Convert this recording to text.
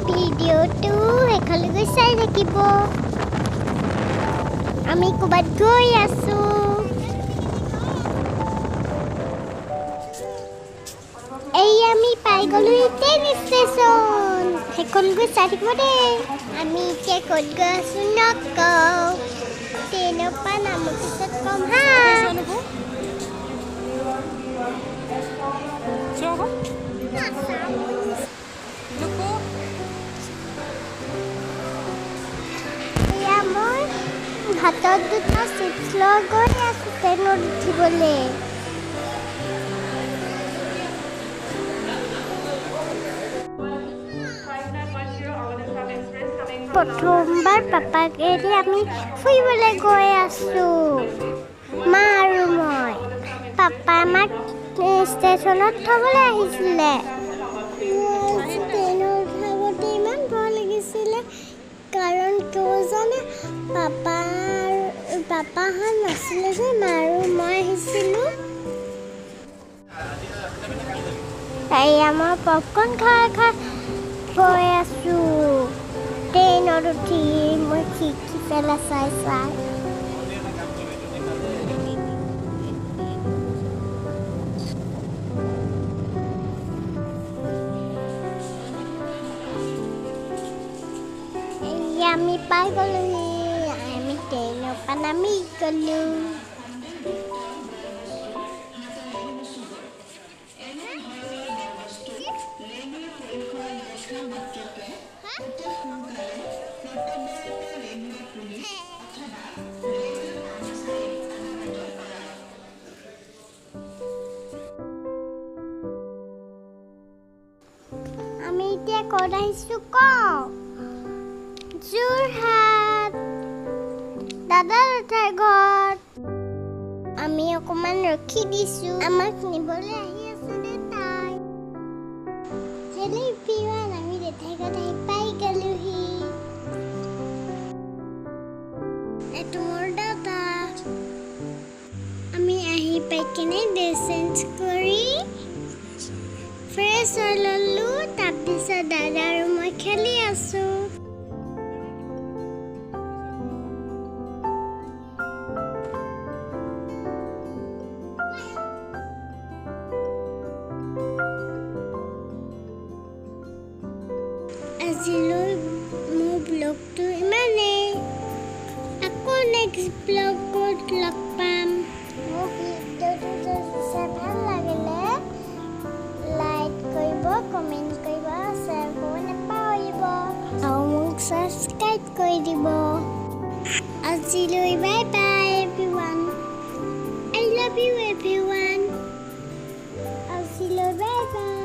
ভিডিঅ'টো শেষলৈকে চাই থাকিব। আমি ক'ৰবাত গৈ আছোঁ। এই আমি পাই গ'লোঁ ট্ৰেইন ষ্টেচন। সেইখন গৈ চাই থাকিব দেই। আমি এতিয়া ক'ত গৈ আছোঁ নকওঁ। ট্ৰেইনৰ পৰা নামৰ পিছত ক'ম হা। এয়া মই হাতত দুটা চিপছ লৈ গৈ আছোঁ ট্ৰেইনত উঠিবলৈ। প্ৰথমবাৰ পাপাক এৰি আমি ফুৰিবলৈ গৈ আছোঁ, মা আৰু মই। পাপা আমাক ষ্টেচনত থ'বলৈ আহিছিলে। ট্ৰেইনত উঠাবতে ইমান ভয় লাগিছিলে, কাৰণ কিয় জানে পাপাহঁত নাছিলে যে, মা আৰু মই আহিছিলোঁ। এয়া মই পপকৰ্ণ খাই গৈ আছোঁ ট্ৰেইনত উঠি। মই খিৰিকী পেলাই চাই। এয়া আমি পাই গ'লোহি। আমি ট্ৰেইনৰ পৰা নামি গ'লোঁ। আমি এতিয়া ক'ত আহিছোঁ কওঁ? যোৰহাট, দাদা জেঠাইৰ ঘৰত। আমি অকণমান ৰখি দিছোঁ, আমাক নিবলৈ আহি আছে দেউতাই। আমি জেঠাইৰ ঘৰত আহি পাই গ'লোহি। এইটো মোৰ দাদা। আমি আহি পাই কিনে ড্ৰেছ চেঞ্জ কৰি ফ্ৰেছ হৈ ল'লোঁ। তাৰপিছত দাদা আৰু মই খেলি আছোঁ। আজিলৈ মোৰ ব্লগটো ইমানেই। আকৌ নেক্সট ব্লগত লগ পাম। মোৰ ভিডিঅ'টো যদি চাই ভাল লাগিলে লাইক কৰিব, কমেণ্ট কৰিব, শ্বেয়াৰ কৰিব নাপাহৰিব আৰু মোক ছাবস্ক্ৰাইব কৰি দিব। আজিলৈ bye bye everyone. I love you everyone. আজিলৈ বাই বাই।